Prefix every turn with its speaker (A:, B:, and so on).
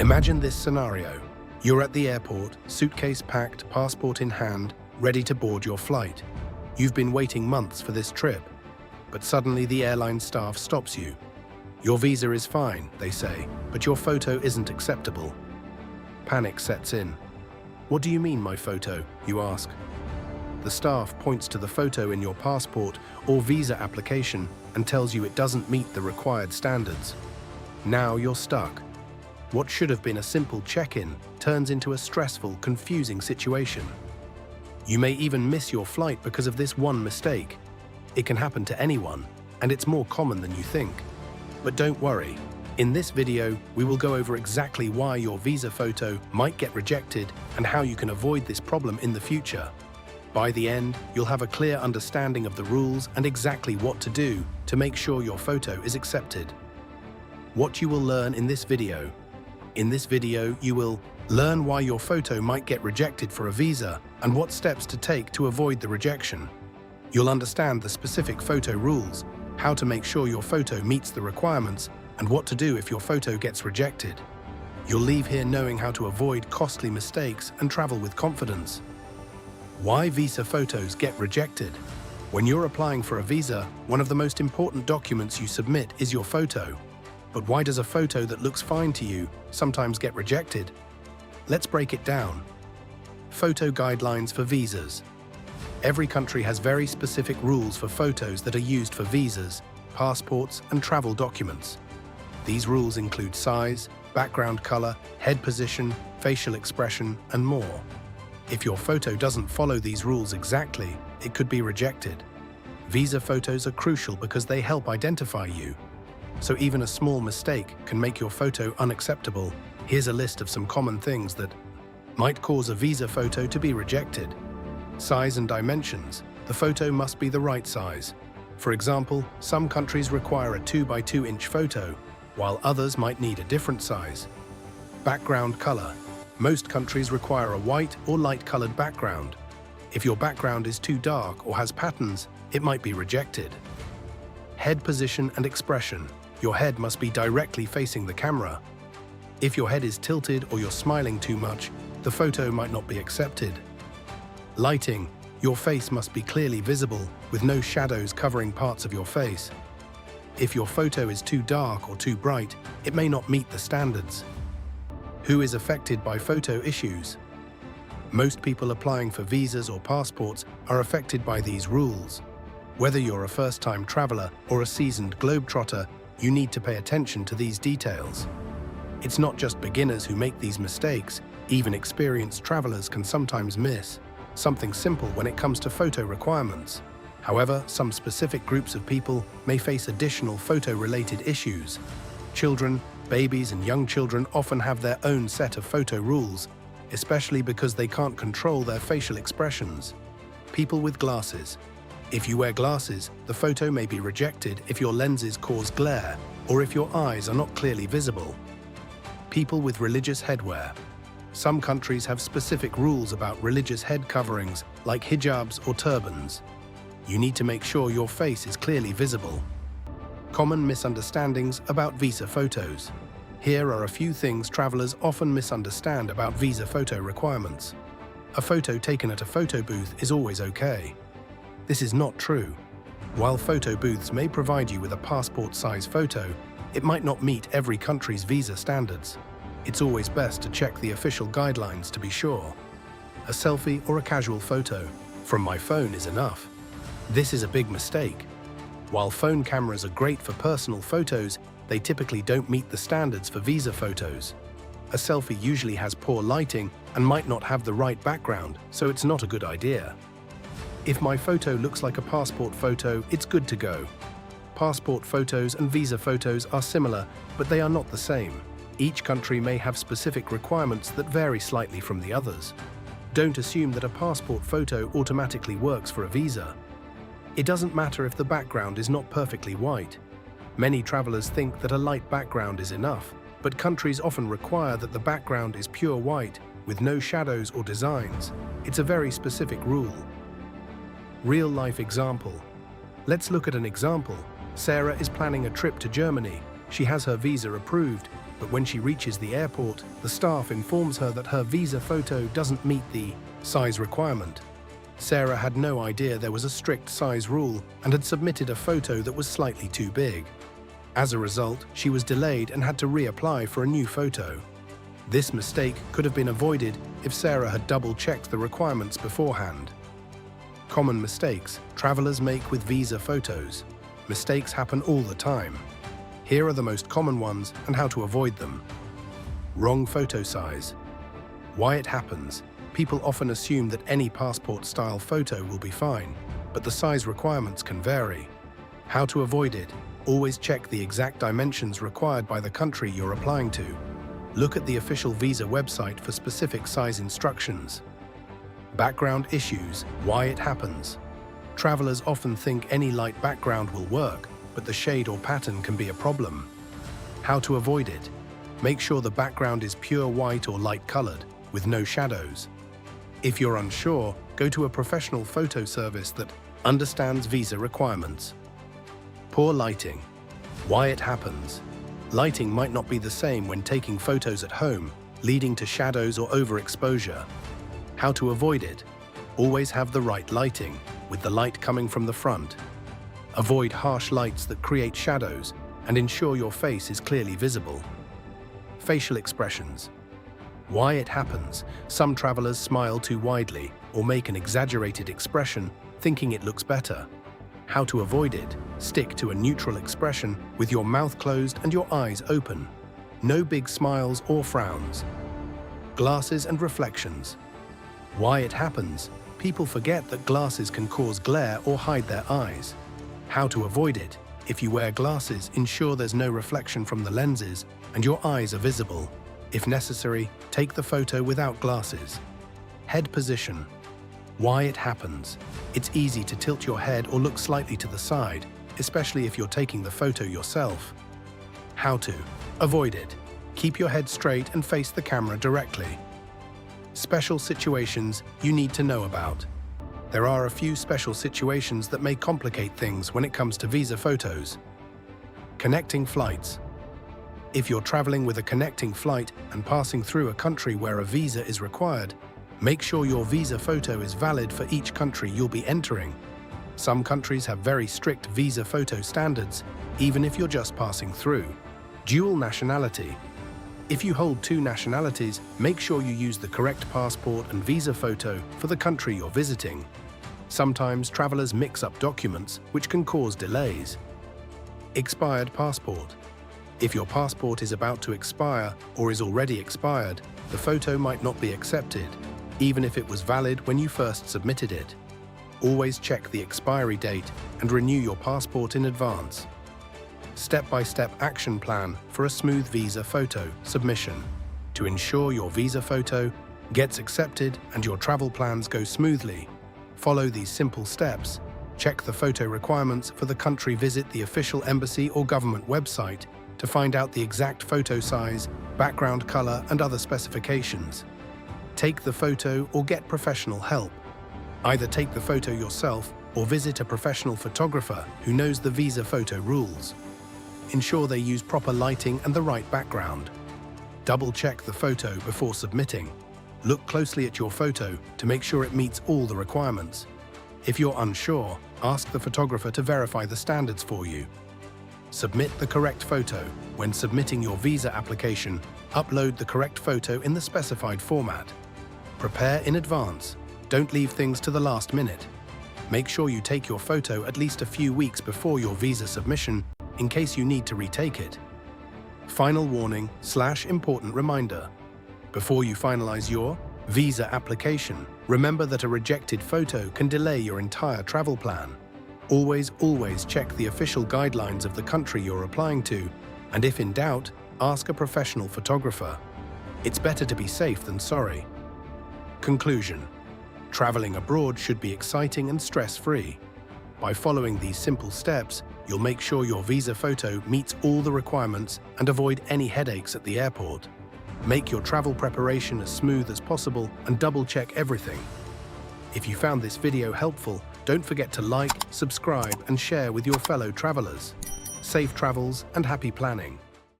A: Imagine this scenario. You're at the airport, suitcase packed, passport in hand, ready to board your flight. You've been waiting months for this trip, but suddenly the airline staff stops you. Your visa is fine, they say, but your photo isn't acceptable. Panic sets in. What do you mean, my photo? You ask. The staff points to the photo in your passport or visa application and tells you it doesn't meet the required standards. Now you're stuck. What should have been a simple check-in turns into a stressful, confusing situation. You may even miss your flight because of this one mistake. It can happen to anyone, and it's more common than you think. But don't worry. In this video, we will go over exactly why your visa photo might get rejected and how you can avoid this problem in the future. By the end, you'll have a clear understanding of the rules and exactly what to do to make sure your photo is accepted. What you will learn in this video. In this video, you will learn why your photo might get rejected for a visa and what steps to take to avoid the rejection. You'll understand the specific photo rules, how to make sure your photo meets the requirements, and what to do if your photo gets rejected. You'll leave here knowing how to avoid costly mistakes and travel with confidence. Why visa photos get rejected. When you're applying for a visa, one of the most important documents you submit is your photo. But why does a photo that looks fine to you sometimes get rejected? Let's break it down. Photo guidelines for visas. Every country has very specific rules for photos that are used for visas, passports, and travel documents. These rules include size, background color, head position, facial expression, and more. If your photo doesn't follow these rules exactly, it could be rejected. Visa photos are crucial because they help identify you. So even a small mistake can make your photo unacceptable. Here's a list of some common things that might cause a visa photo to be rejected. Size and dimensions. The photo must be the right size. For example, some countries require a 2 by 2 inch photo, while others might need a different size. Background color. Most countries require a white or light-colored background. If your background is too dark or has patterns, it might be rejected. Head position and expression. Your head must be directly facing the camera. If your head is tilted or you're smiling too much, the photo might not be accepted. Lighting. Your face must be clearly visible, with no shadows covering parts of your face. If your photo is too dark or too bright, it may not meet the standards. Who is affected by photo issues? Most people applying for visas or passports are affected by these rules. Whether you're a first-time traveler or a seasoned globetrotter, you need to pay attention to these details. It's not just beginners who make these mistakes. Even experienced travelers can sometimes miss something simple when it comes to photo requirements. However, some specific groups of people may face additional photo-related issues. Children, babies and young children often have their own set of photo rules, especially because they can't control their facial expressions. People with glasses. If you wear glasses, the photo may be rejected if your lenses cause glare or if your eyes are not clearly visible. People with religious headwear. Some countries have specific rules about religious head coverings like hijabs or turbans. You need to make sure your face is clearly visible. Common misunderstandings about visa photos. Here are a few things travelers often misunderstand about visa photo requirements. A photo taken at a photo booth is always okay. This is not true. While photo booths may provide you with a passport-size photo, it might not meet every country's visa standards. It's always best to check the official guidelines to be sure. A selfie or a casual photo from my phone is enough. This is a big mistake. While phone cameras are great for personal photos, they typically don't meet the standards for visa photos. A selfie usually has poor lighting and might not have the right background, so it's not a good idea. If my photo looks like a passport photo, it's good to go. Passport photos and visa photos are similar, but they are not the same. Each country may have specific requirements that vary slightly from the others. Don't assume that a passport photo automatically works for a visa. It doesn't matter if the background is not perfectly white. Many travelers think that a light background is enough, but countries often require that the background is pure white with no shadows or designs. It's a very specific rule. Real-life example. Let's look at an example. Sarah is planning a trip to Germany. She has her visa approved, but when she reaches the airport, the staff informs her that her visa photo doesn't meet the size requirement. Sarah had no idea there was a strict size rule and had submitted a photo that was slightly too big. As a result, she was delayed and had to reapply for a new photo. This mistake could have been avoided if Sarah had double-checked the requirements beforehand. Common mistakes travelers make with visa photos. Mistakes happen all the time. Here are the most common ones and how to avoid them. Wrong photo size. Why it happens. People often assume that any passport-style photo will be fine, but the size requirements can vary. How to avoid it. Always check the exact dimensions required by the country you're applying to. Look at the official visa website for specific size instructions. Background issues. Why it happens. Travelers often think any light background will work, but the shade or pattern can be a problem. How to avoid it. Make sure the background is pure white or light-colored, with no shadows. If you're unsure, go to a professional photo service that understands visa requirements. Poor lighting. Why it happens. Lighting might not be the same when taking photos at home, leading to shadows or overexposure. How to avoid it. Always have the right lighting, with the light coming from the front. Avoid harsh lights that create shadows and ensure your face is clearly visible. Facial expressions. Why it happens. Some travelers smile too widely or make an exaggerated expression, thinking it looks better. How to avoid it. Stick to a neutral expression with your mouth closed and your eyes open. No big smiles or frowns. Glasses and reflections. Why it happens. People forget that glasses can cause glare or hide their eyes. How to avoid it. If you wear glasses, ensure there's no reflection from the lenses and your eyes are visible. If necessary, take the photo without glasses. Head position. Why it happens. It's easy to tilt your head or look slightly to the side, especially if you're taking the photo yourself. How to avoid it. Keep your head straight and face the camera directly. Special situations you need to know about. There are a few special situations that may complicate things when it comes to visa photos. Connecting flights. If you're traveling with a connecting flight and passing through a country where a visa is required, make sure your visa photo is valid for each country you'll be entering. Some countries have very strict visa photo standards, even if you're just passing through. Dual nationality. If you hold two nationalities, make sure you use the correct passport and visa photo for the country you're visiting. Sometimes travelers mix up documents, which can cause delays. Expired passport. If your passport is about to expire or is already expired, the photo might not be accepted, even if it was valid when you first submitted it. Always check the expiry date and renew your passport in advance. Step-by-step action plan for a smooth visa photo submission. To ensure your visa photo gets accepted and your travel plans go smoothly, follow these simple steps. Check the photo requirements for the country. Visit the official embassy or government website to find out the exact photo size, background color, and other specifications. Take the photo or get professional help. Either take the photo yourself or visit a professional photographer who knows the visa photo rules. Ensure they use proper lighting and the right background. Double-check the photo before submitting. Look closely at your photo to make sure it meets all the requirements. If you're unsure, ask the photographer to verify the standards for you. Submit the correct photo. When submitting your visa application, upload the correct photo in the specified format. Prepare in advance. Don't leave things to the last minute. Make sure you take your photo at least a few weeks before your visa submission in case you need to retake it. Final warning / important reminder. Before you finalize your visa application, remember that a rejected photo can delay your entire travel plan. Always check the official guidelines of the country you're applying to, and if in doubt, ask a professional photographer. It's better to be safe than sorry. Conclusion. Traveling abroad should be exciting and stress-free. By following these simple steps, you'll make sure your visa photo meets all the requirements and avoid any headaches at the airport. Make your travel preparation as smooth as possible and double-check everything. If you found this video helpful, don't forget to like, subscribe, and share with your fellow travelers. Safe travels and happy planning.